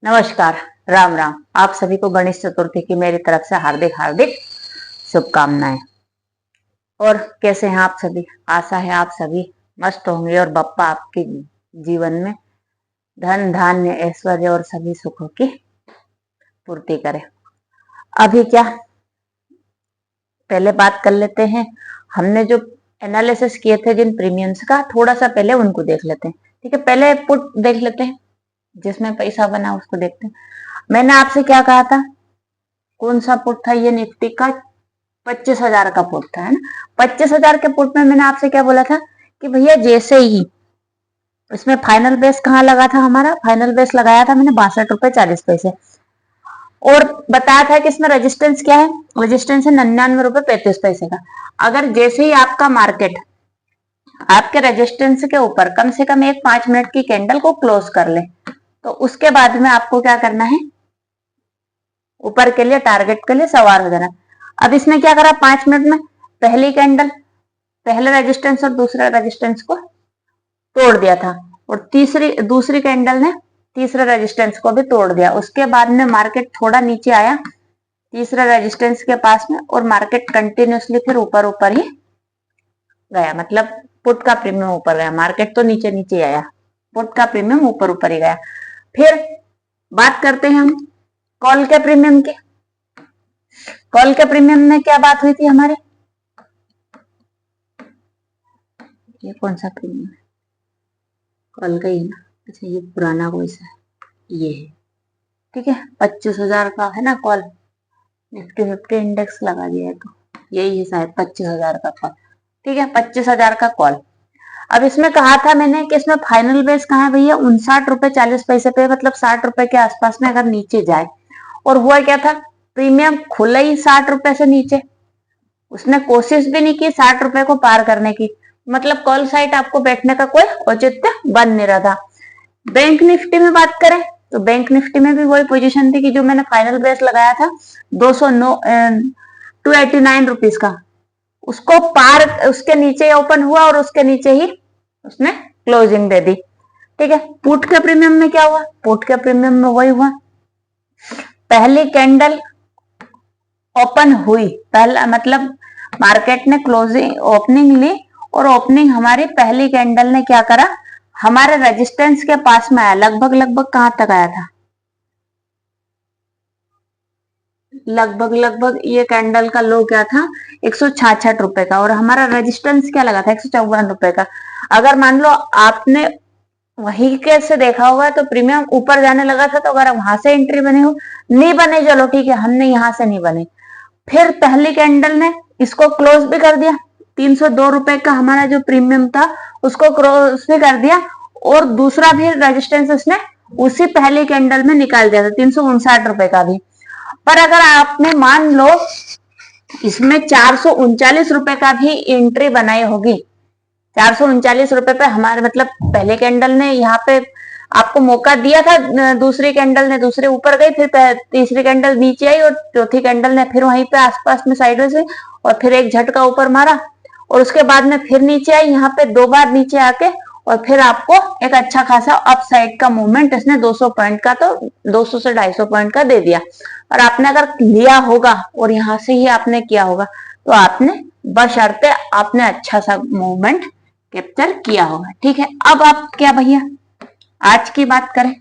नमस्कार। राम राम। आप सभी को गणेश चतुर्थी की मेरी तरफ से हार्दिक हार्दिक शुभकामनाएं। और कैसे हैं आप सभी? आशा है आप सभी मस्त होंगे और बप्पा आपके जीवन में धन धान्य ऐश्वर्य और सभी सुखों की पूर्ति करे। अभी क्या, पहले बात कर लेते हैं। हमने जो एनालिसिस किए थे जिन प्रीमियम्स का, थोड़ा सा पहले उनको देख लेते हैं। ठीक है, पहले पुट देख लेते हैं, जिसमें पैसा बना उसको देखते हैं। मैंने आपसे क्या कहा था? कौन सा पुट था ये? निफ्टी का 25,000 का पुट था, है ना। 25,000 के पुट में मैंने आपसे क्या बोला था कि भैया जैसे ही इसमें फाइनल बेस कहाँ लगा था? हमारा फाइनल बेस लगाया था मैंने 62 रुपए 40 पैसे, और बताया था कि इसमें रेजिस्टेंस क्या है? रेजिस्टेंस है 99 रुपए 35 पैसे का। अगर जैसे ही आपका मार्केट आपके रेजिस्टेंस के ऊपर कम से कम एक 5 मिनट की कैंडल को क्लोज कर ले, तो उसके बाद में आपको क्या करना है? ऊपर के लिए, टारगेट के लिए सवार हो जाना। अब इसने क्या करा? 5 मिनट में पहली कैंडल पहले रेजिस्टेंस और दूसरे रेजिस्टेंस को तोड़ दिया था, और दूसरी कैंडल ने तीसरे रेजिस्टेंस को भी तोड़ दिया। उसके बाद में मार्केट थोड़ा नीचे आया तीसरे रेजिस्टेंस के पास में, और मार्केट कंटिन्यूसली फिर ऊपर ऊपर ही गया। मतलब पुट का प्रीमियम ऊपर गया, मार्केट तो नीचे नीचे आया, पुट का प्रीमियम ऊपर ऊपर ही गया। फिर बात करते हैं हम कॉल के प्रीमियम की। कॉल के प्रीमियम में क्या बात हुई थी हमारे? ये कौन सा प्रीमियम है? कॉल का ही ना। अच्छा, ये पुराना कोई सा है, ये है। ठीक है, 25,000 का है ना कॉल। निफ्टी 50 इंडेक्स लगा दिया है तो यही है शायद 25,000 का कॉल। ठीक है, 25,000 का कॉल। अब इसमें कहा था मैंने कि इसमें फाइनल बेस कहाँ है भैया? 59 रुपए 40 पैसे पे, मतलब 60 रुपए के आसपास में अगर नीचे जाए। और हुआ क्या था? प्रीमियम खुला ही 60 रुपए से नीचे, उसने कोशिश भी नहीं की 60 रुपए को पार करने की। मतलब कॉल साइड आपको बैठने का कोई औचित्य बन नहीं रहा था। बैंक निफ्टी में बात करें तो बैंक निफ्टी में भी वही पोजीशन थी कि जो मैंने फाइनल बेस लगाया था 289 रुपीज का, उसको पार, उसके नीचे ओपन हुआ और उसके नीचे ही उसने क्लोजिंग दे दी। ठीक है, पुट के प्रीमियम में क्या हुआ? पुट के प्रीमियम में वही हुआ, पहली कैंडल ओपन हुई, पहला मतलब मार्केट ने क्लोजिंग ओपनिंग ली, और ओपनिंग हमारी पहली कैंडल ने क्या करा? हमारे रेजिस्टेंस के पास में आया। लगभग लगभग कहां तक आया था? लगभग ये कैंडल का लो क्या था? 166 रुपए का, और हमारा रेजिस्टेंस क्या लगा था? 154 रुपए का। अगर मान लो आपने वही कैसे देखा होगा तो प्रीमियम ऊपर जाने लगा था, तो अगर वहां से एंट्री बनी हो, नहीं बने, चलो ठीक है, हमने यहां से नहीं बने। फिर पहली कैंडल ने इसको क्लोज भी कर दिया, 302 रुपए का हमारा जो प्रीमियम था उसको क्लोज भी कर दिया, और दूसरा भी रेजिस्टेंस उसने उसी पहली कैंडल में निकाल दिया था, 359 रुपए का भी। पर अगर आपने मान लो इसमें 439 रुपए का भी एंट्री बनाई होगी, 439 रुपए पे हमारे, मतलब पहले कैंडल ने यहाँ पे आपको मौका दिया था, दूसरी कैंडल ने दूसरे ऊपर गई, फिर तीसरी कैंडल नीचे आई, और चौथी कैंडल ने फिर वहीं पे आसपास में साइड से और फिर एक झटका ऊपर मारा, और उसके बाद में फिर नीचे आई, यहाँ पे 2 बार नीचे आके, और फिर आपको एक अच्छा खासा अप साइड का मूवमेंट इसने 200 पॉइंट का, तो 200 से 250 पॉइंट का दे दिया। और आपने अगर लिया होगा और यहाँ से ही आपने किया होगा, तो आपने बशर्ते आपने अच्छा सा मूवमेंट कैप्चर किया होगा। ठीक है, अब आप क्या भैया आज की बात करें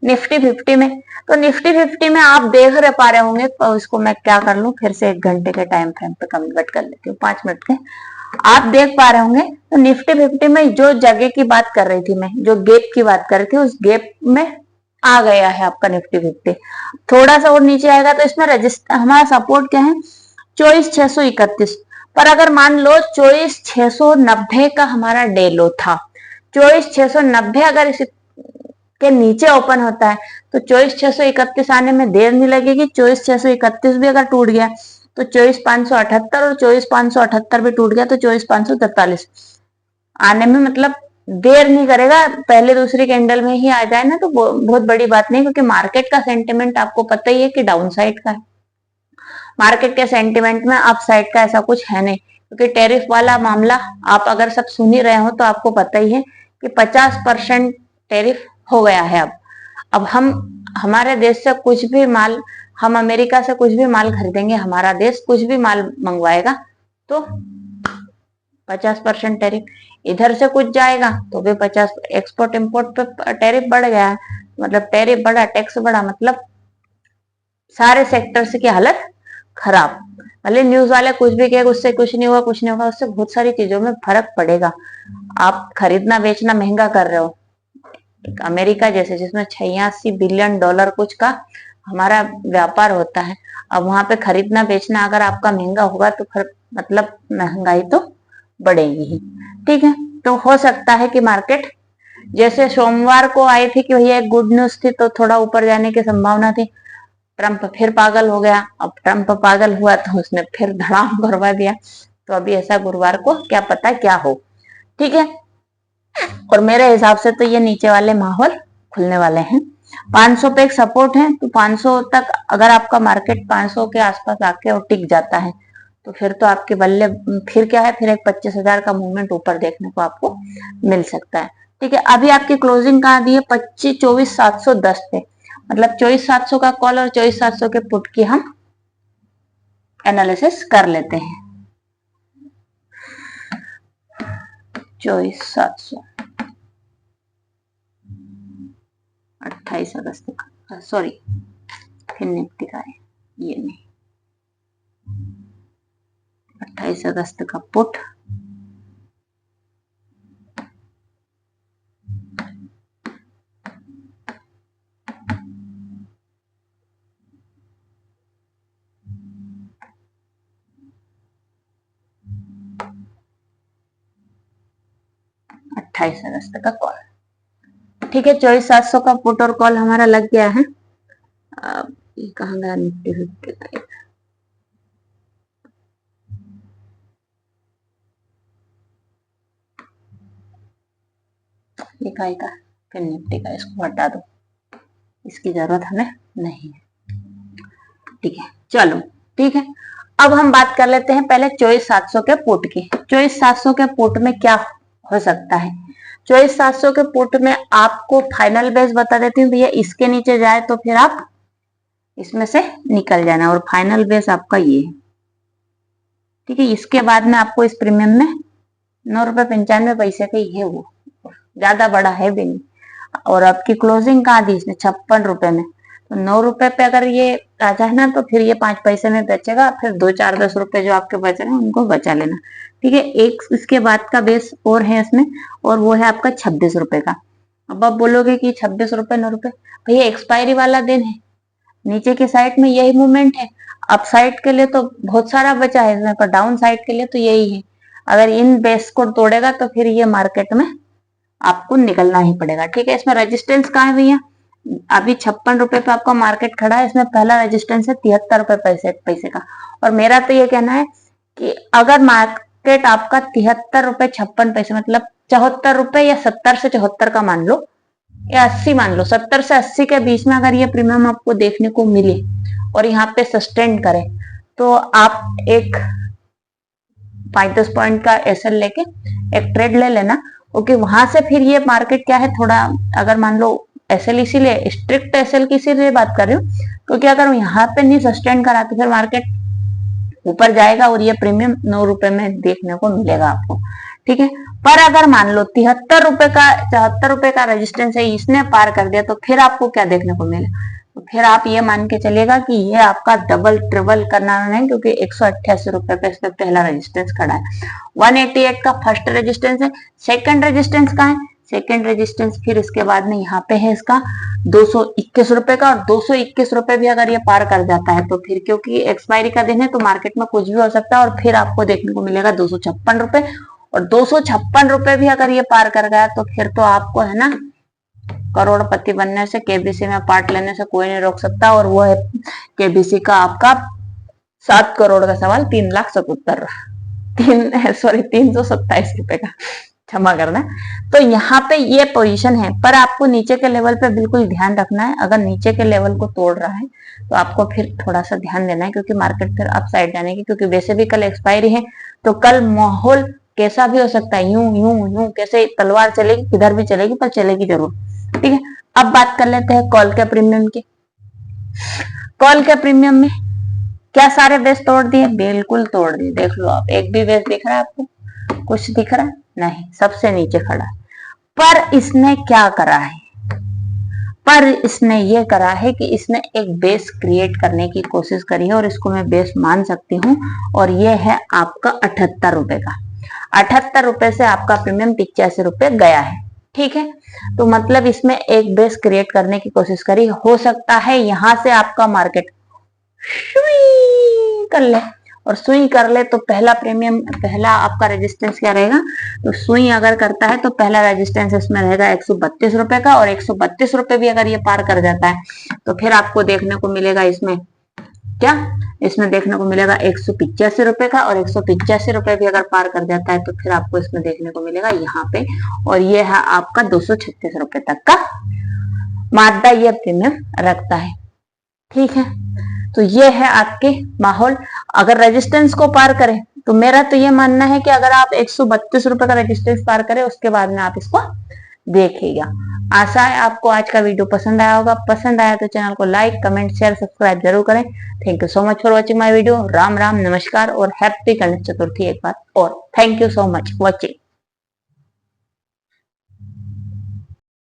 निफ्टी 50 में, तो निफ्टी 50 में आप देख रहे पा रहे होंगे, तो इसको मैं क्या कर लूं, फिर से 1 घंटे के टाइम फ्रेम पे कन्वर्ट कर लेती हूँ, 5 मिनट के। आप देख पा रहे होंगे तो निफ्टी 50 में जो जगह की बात कर रही थी मैं, जो गैप की बात कर रही थी, उस गैप में आ गया है आपका निफ्टी 50। थोड़ा सा और नीचे आएगा तो इसमें हमारा सपोर्ट क्या है? 24,631। पर अगर मान लो 24,690 का हमारा डे लो था, 24,690 अगर इस के नीचे ओपन होता है तो 24,631 आने में देर नहीं लगेगी। 24,631 भी अगर टूट गया तो 24,578, और 24,578 भी टूट गया तो 24,543 आने में मतलब देर नहीं करेगा। पहले दूसरी कैंडल में ही आ जाए ना तो बहुत बड़ी बात नहीं, क्योंकि मार्केट का सेंटिमेंट आपको पता ही है कि डाउन साइड का है। मार्केट के सेंटिमेंट में अप साइड का ऐसा कुछ है नहीं, क्योंकि टैरिफ वाला मामला आप अगर सब सुन ही रहे हो तो आपको पता ही है कि 50% टैरिफ हो गया है। अब हम हमारे देश से कुछ भी माल, हम अमेरिका से कुछ भी माल खरीदेंगे, हमारा देश कुछ भी माल मंगवाएगा तो 50% टैरिफ, इधर से कुछ जाएगा तो भी 50, एक्सपोर्ट इंपोर्ट पे टैरिफ बढ़ गया है, मतलब टैरिफ बढ़ा, टैक्स बढ़ा, मतलब सारे सेक्टर्स की हालत खराब। भले न्यूज वाले कुछ भी कहे उससे कुछ नहीं हुआ, कुछ नहीं होगा, उससे बहुत सारी चीजों में फर्क पड़ेगा। आप खरीदना बेचना महंगा कर रहे हो, एक अमेरिका जैसे जिसमें 86 बिलियन डॉलर कुछ का हमारा व्यापार होता है, अब वहां पे खरीदना बेचना अगर आपका महंगा होगा तो फिर मतलब महंगाई तो बढ़ेगी ही। ठीक है, तो हो सकता है कि मार्केट जैसे सोमवार को आई थी कि भैया एक गुड न्यूज थी तो थोड़ा ऊपर जाने की संभावना थी, ट्रंप फिर पागल हो गया, अब ट्रंप पागल हुआ तो उसने फिर धड़ाम करवा दिया, तो अभी ऐसा गुरुवार को क्या पता क्या हो। ठीक है, और मेरे हिसाब से तो ये नीचे वाले माहौल खुलने वाले हैं। 500 पे एक सपोर्ट है, तो 500 तक अगर आपका मार्केट 500 के आसपास आके और टिक जाता है तो फिर तो आपके बल्ले फिर क्या है, फिर एक 25,000 का मूवमेंट ऊपर देखने को आपको मिल सकता है। ठीक है, अभी आपकी क्लोजिंग कहाँ दी है, 24,710 पे, मतलब 24,700 का कॉल और 24,700 के पुट की हम एनालिसिस कर लेते हैं। 24,700 28 अगस्त का, सॉरी फिर निफ्टी का है ये नहीं, 28 अगस्त का पुट, अट्ठाईस अगस्त का कॉल। ठीक है, 24,700 का पुट और कॉल हमारा लग गया है। ये कहाँ गया निफ्टी फिफ्टी का, ये का फिर निफ्टी का, इसको हटा दो, इसकी जरूरत हमें नहीं है। ठीक है, चलो ठीक है, अब हम बात कर लेते हैं पहले 24,700 के पुट की। 24,700 के पुट में क्या हो सकता है, 24,700 के पुट में आपको फाइनल बेस बता देती हूँ भैया, इसके नीचे जाए तो फिर आप इसमें से निकल जाना, और फाइनल बेस आपका ये है। ठीक है, इसके बाद में आपको इस प्रीमियम में 9.95 का ही है, वो ज्यादा बड़ा है भी नहीं, और आपकी क्लोजिंग कहाँ दी इसने, 56 रुपए में, तो 9 रुपए पे अगर ये आ जाए ना तो फिर ये 5 पैसे में बचेगा, फिर 2 4 10 रुपए जो आपके बच रहे हैं उनको बचा लेना। ठीक है, एक इसके बाद का बेस और है इसमें, और वो है आपका 26 रुपए का। अब आप बोलोगे कि 26 रुपए 9 रुपए, भैया एक्सपायरी वाला दिन है, नीचे के साइड में यही मूवमेंट है, अप साइड के लिए तो बहुत सारा बचा है इसमें, पर डाउन साइड के लिए तो यही है। अगर इन बेस को तोड़ेगा तो फिर ये मार्केट में आपको निकलना ही पड़ेगा। ठीक है, इसमें रेजिस्टेंस कहाँ है भैया, अभी 56 रुपए पे आपका मार्केट खड़ा है, इसमें पहला रेजिस्टेंस है 73 रुपए पैसे का, और मेरा तो ये कहना है कि अगर मार्केट आपका 73 रुपए 56 पैसे, मतलब 74 रुपए या 70 से 74 का मान लो, या 80 मान लो, 70 से 80 के बीच में अगर ये प्रीमियम आपको देखने को मिले और यहाँ पे सस्टेन करे तो आप एक 5-10 पॉइंट का एसएल लेके एक ट्रेड ले लेना, क्योंकि वहां से फिर ये मार्केट क्या है, थोड़ा अगर मान लो एसएल, इसीलिए स्ट्रिक्ट एसएल की इसीलिए बात कर रही हूँ क्योंकि अगर यहाँ पे नहीं सस्टेन करा तो फिर मार्केट ऊपर जाएगा और ये प्रीमियम 9 रुपए में देखने को मिलेगा आपको। ठीक है, पर अगर मान लो 73 रुपए का 74 रुपए का रेजिस्टेंस है, इसने पार कर दिया तो फिर आपको क्या देखने को मिले, तो फिर आप ये मान के चलेगा कि ये आपका डबल ट्रिबल करना नहीं, क्योंकि 188 रुपए पे इसमें पहला रेजिस्टेंस खड़ा है, 188 का फर्स्ट रेजिस्टेंस है। सेकंड रेजिस्टेंस का है, सेकंड रेजिस्टेंस फिर इसके बाद में यहाँ पे है इसका 221 रुपए का, और 221 रुपए भी अगर ये पार कर जाता है तो फिर क्योंकि एक्सपायरी का दिन है तो मार्केट में कुछ भी हो सकता है, और फिर आपको देखने को मिलेगा 256 रुपए, और 256 रुपए भी अगर ये पार कर गया तो फिर तो आपको है ना करोड़पति बनने से, केबीसी में पार्ट लेने से कोई नहीं रोक सकता, और वो है केबीसी का आपका 7 करोड़ का सवाल 3,77,000 327 रुपए का, क्षमा करना। तो यहाँ पे ये पोजीशन है, पर आपको नीचे के लेवल पे बिल्कुल ध्यान रखना है, अगर नीचे के लेवल को तोड़ रहा है तो आपको फिर थोड़ा सा ध्यान देना है, क्योंकि मार्केट फिर अप साइड जाने की, क्योंकि वैसे भी कल एक्सपायरी है तो कल माहौल कैसा भी हो सकता है, यूं यूं यूं कैसे तलवार चलेगी, किधर भी चलेगी पर चलेगी जरूर। ठीक है, अब बात कर लेते हैं कॉल के प्रीमियम की। कॉल के प्रीमियम में क्या सारे बेस तोड़ दिए? बिल्कुल तोड़ दिए। देख लो आप, एक भी बेस दिख रहा है आपको? कुछ दिख रहा है? नहीं, सबसे नीचे खड़ा है। पर इसने क्या करा है? पर इसने ये करा है कि इसने एक बेस क्रिएट करने की कोशिश करी है, और इसको मैं बेस मान सकती हूँ। और ये है आपका 78 रुपए का। 78 रुपए से आपका प्रीमियम 85 रुपए गया है। ठीक है, तो मतलब इसमें एक बेस क्रिएट करने की कोशिश करी। हो सकता है यहां से आपका मार्केट सुई कर ले, और सुई कर ले तो पहला प्रीमियम, पहला आपका रेजिस्टेंस क्या रहेगा? तो सुई अगर करता है तो पहला रेजिस्टेंस इसमें रहेगा 132 रुपए का, और 132 रुपए भी अगर ये पार कर जाता है तो फिर आपको देखने को मिलेगा इसमें क्या? इसमें देखने को मिलेगा 185 रुपए का, और 185 रुपए भी अगर पार कर जाता है तो फिर आपको इसमें देखने को मिलेगा यहाँ पे, और ये है आपका 236 रुपए तक का मादा ये प्रीमियम रखता है। ठीक है, तो ये है आपके माहौल। अगर रेजिस्टेंस को पार करें तो मेरा तो ये मानना है कि अगर आप 132 रुपए का रेजिस्टेंस पार करें उसके बाद में आप इसको देखिएगा। आशा है आपको आज का वीडियो पसंद आया होगा। पसंद आया तो चैनल को लाइक, कमेंट, शेयर, सब्सक्राइब जरूर करें। Thank you so much for watching my video. Ram Ram, नमस्कार और हैप्पी गणेश चतुर्थी एक बार और। Thank you so much watching.